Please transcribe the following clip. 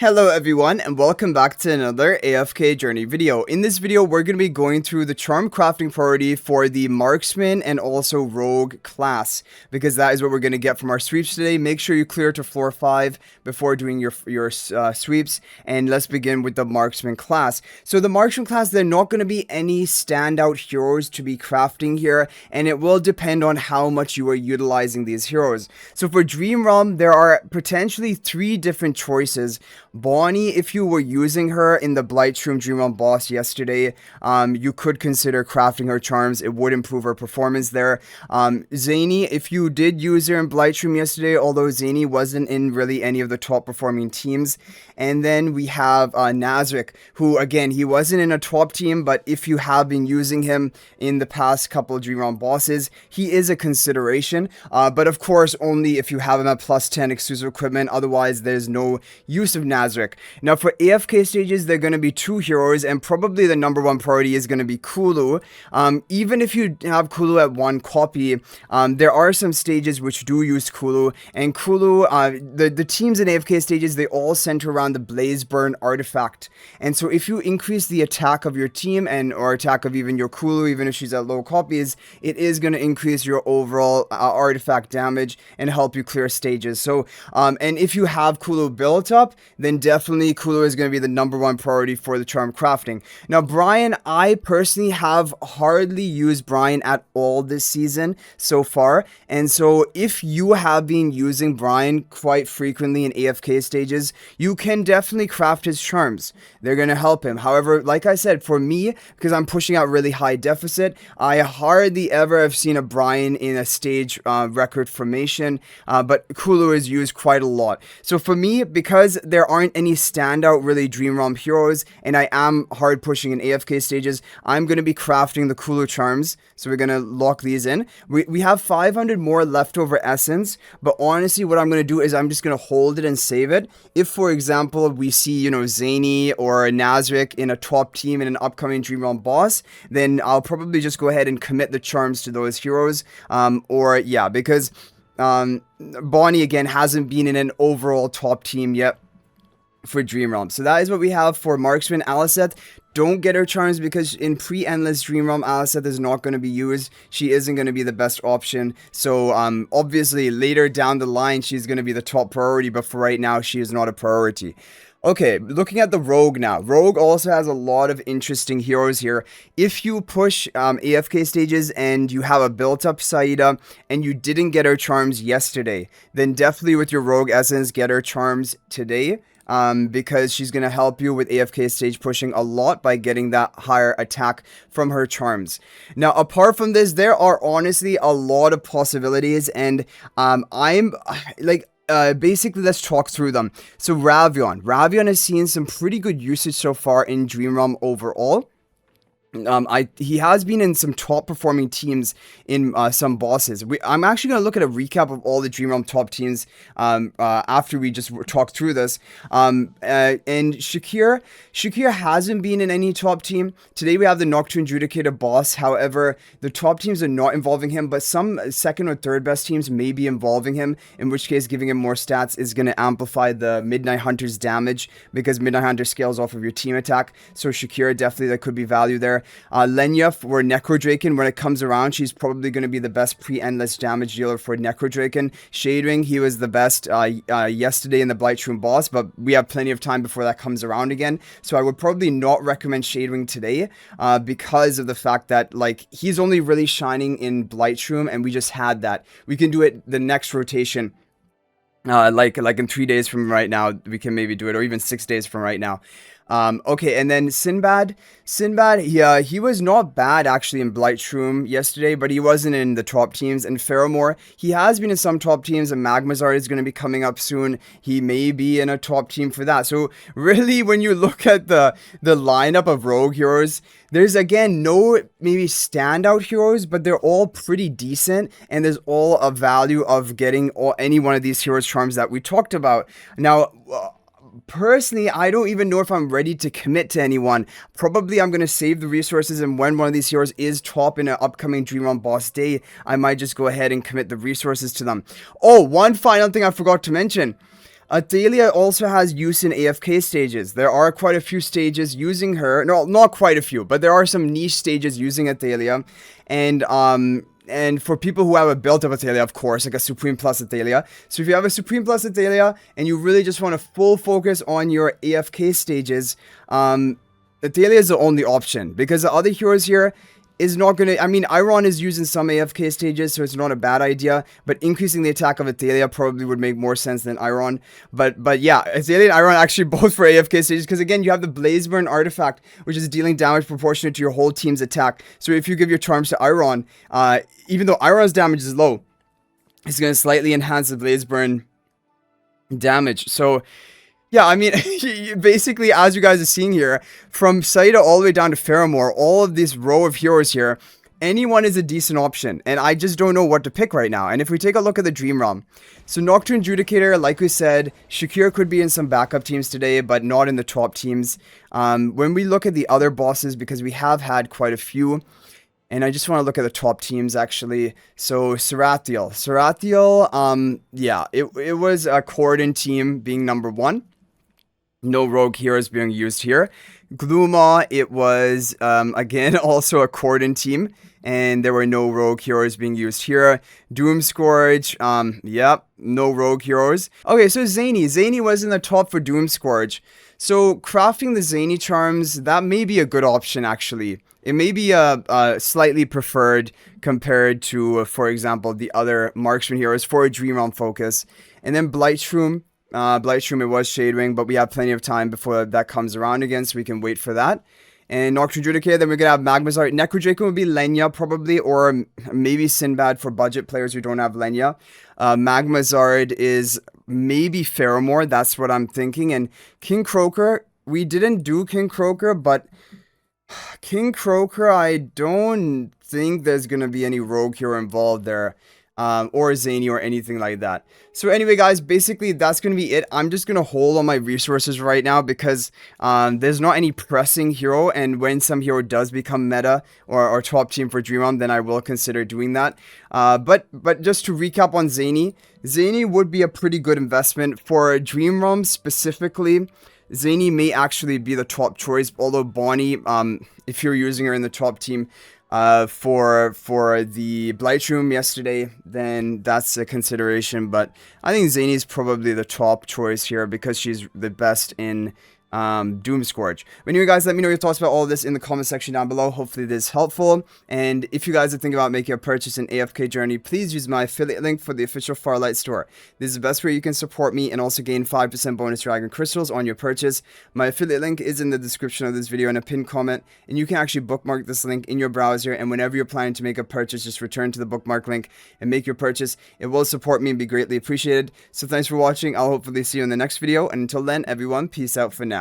Hello everyone and welcome back to another AFK journey video. In this video we're going to be going through the charm crafting priority for the marksman and also rogue class, because that is what we're going to get from our sweeps today. Make sure you clear to floor 5 before doing your sweeps, and let's begin with the marksman class. So the marksman class, there are not going to be any standout heroes to be crafting here, and it will depend on how much you are utilizing these heroes. So for Dream Realm there are potentially 3 different choices. Bonnie, if you were using her in the Blightshroom Dream Realm boss yesterday, you could consider crafting her charms. It would improve her performance there. Zanie, if you did use her in Blightshroom yesterday, although Zanie wasn't in really any of the top performing teams. And then we have Nazric, who again, he wasn't in a top team, but if you have been using him in the past couple of Dream Realm bosses, he is a consideration. But of course, only if you have him at plus 10 exclusive equipment. Otherwise, there's no use of Nazric. Now for AFK stages, there are going to be 2 heroes, and probably the number 1 priority is going to be Kulu. Even if you have Kulu at 1 copy, there are some stages which do use Kulu, and Kulu, the teams in AFK stages, they all center around the Blaze Burn artifact. And so if you increase the attack of your team or attack of even your Kulu, even if she's at low copies, it is going to increase your overall artifact damage and help you clear stages. So and if you have Kulu built up, then definitely Kulu is going to be the number 1 priority for the charm crafting. Now Brian, I personally have hardly used Brian at all this season so far, and so if you have been using Brian quite frequently in AFK stages, you can definitely craft his charms. They're going to help him. However, like I said, for me, because I'm pushing out really high deficit, I hardly ever have seen a Brian in a stage record formation, but Kulu is used quite a lot. So for me, because there aren't any standout really Dream Realm heroes, and I am hard pushing in AFK stages, I'm going to be crafting the Kulu charms. So we're going to lock these in. We have 500 more leftover essence, but honestly what I'm going to do is I'm just going to hold it and save it. If for example we see, Zanie or Nazric in a top team in an upcoming Dream Realm boss, then I'll probably just go ahead and commit the charms to those heroes. Because Bonnie again hasn't been in an overall top team yet for Dream Realm. So that is what we have for Marksman. Alicent, don't get her charms, because in pre-endless Dream Realm, Alicent is not going to be used. She isn't going to be the best option. So obviously later down the line she's going to be the top priority, but for right now she is not a priority. Okay, looking at the Rogue now. Rogue also has a lot of interesting heroes here. If you push AFK stages and you have a built-up Saida and you didn't get her charms yesterday, then definitely with your Rogue Essence, get her charms today. Because she's going to help you with AFK stage pushing a lot by getting that higher attack from her charms. Now, apart from this, there are honestly a lot of possibilities, and basically, let's talk through them. So Ravion. Ravion has seen some pretty good usage so far in Dream Realm overall. He has been in some top performing teams in some bosses. I'm actually going to look at a recap of all the Dream Realm top teams after we just talk through this. And Shakir hasn't been in any top team. Today we have the Nocturne Judicator boss. However, the top teams are not involving him, but some second or third best teams may be involving him, in which case giving him more stats is going to amplify the Midnight Hunter's damage, because Midnight Hunter scales off of your team attack. So Shakira, definitely there could be value there. Lenyuf or Necrodraken, when it comes around, she's probably going to be the best pre-endless damage dealer for Necrodraken. Shadewing, he was the best yesterday in the Blightshroom boss, but we have plenty of time before that comes around again. So I would probably not recommend Shadewing today because of the fact that he's only really shining in Blightshroom, and we just had that. We can do it the next rotation. Like in 3 days from right now, we can maybe do it, or even 6 days from right now. Okay, and then Sinbad, yeah, he was not bad actually in Blightshroom yesterday, but he wasn't in the top teams. And Faramore, he has been in some top teams, and Magmazar is going to be coming up soon. He may be in a top team for that. So really, when you look at the lineup of rogue heroes, there's again no maybe standout heroes, but they're all pretty decent, and there's all a value of getting any one of these heroes charms that we talked about. Now, personally, I don't even know if I'm ready to commit to anyone. Probably I'm going to save the resources, and when one of these heroes is top in an upcoming Dream Realm boss day, I might just go ahead and commit the resources to them. Oh, one final thing I forgot to mention. Athalia also has use in AFK stages. There are quite a few stages using her. No, not quite a few, but there are some niche stages using Athalia. And for people who have a built up Athalia, of course, like a Supreme Plus Athalia. So if you have a Supreme Plus Athalia and you really just want to full focus on your AFK stages, Athalia is the only option, because the other heroes here is not going to, I mean, Iron is using some AFK stages, so it's not a bad idea, but increasing the attack of Athalia probably would make more sense than Iron. But yeah, Athalia and Iron actually both for AFK stages, because again, you have the Blazeburn artifact, which is dealing damage proportionate to your whole team's attack. So if you give your charms to Iron, even though Iron's damage is low, it's going to slightly enhance the Blazeburn damage. So yeah, I mean, basically, as you guys are seeing here, from Saida all the way down to Faramore, all of this row of heroes here, anyone is a decent option, and I just don't know what to pick right now. And if we take a look at the Dream Realm, so Nocturne Judicator, like we said, Shakir could be in some backup teams today, but not in the top teams. When we look at the other bosses, because we have had quite a few, and I just want to look at the top teams, actually. So, Sarathiel, yeah, it was a Corden team being number 1. No rogue heroes being used here. Gloomaw, it was, again, also a Corden team, and there were no rogue heroes being used here. Doomscourge, yep, no rogue heroes. Okay, so Zanie was in the top for Doomscourge. So, crafting the Zanie charms, that may be a good option, actually. It may be slightly preferred compared to, for example, the other Marksman heroes for a Dream Realm focus. And then Blightshroom, it was Shadewing, but we have plenty of time before that comes around again, so we can wait for that. And Nocturne Judicator, then we're going to have Magmazart. Necrodraco would be Lenya, probably, or maybe Sinbad for budget players who don't have Lenya. Magmazard is maybe Faramore, that's what I'm thinking. And King Croaker, we didn't do King Croaker, but King Croaker, I don't think there's going to be any rogue hero involved there. Or Zanie or anything like that. So anyway, guys, basically that's going to be it. I'm just going to hold on my resources right now because there's not any pressing hero, and when some hero does become meta or top team for Dream Realm, then I will consider doing that. But just to recap on Zanie would be a pretty good investment for Dream Realm specifically. Zanie may actually be the top choice, although Bonnie, if you're using her in the top team, for the Blightshroom yesterday, then that's a consideration. But I think Zanie's probably the top choice here because she's the best in Doomscourge. But anyway, guys, let me know your thoughts about all of this in the comment section down below. Hopefully this is helpful. And if you guys are thinking about making a purchase in AFK Journey, please use my affiliate link for the official Farlight store. This is the best way you can support me and also gain 5% bonus dragon crystals on your purchase. My affiliate link is in the description of this video and a pinned comment, and you can actually bookmark this link in your browser, and whenever you're planning to make a purchase, just return to the bookmark link and make your purchase. It will support me and be greatly appreciated. So thanks for watching. I'll hopefully see you in the next video, and until then, everyone, peace out for now.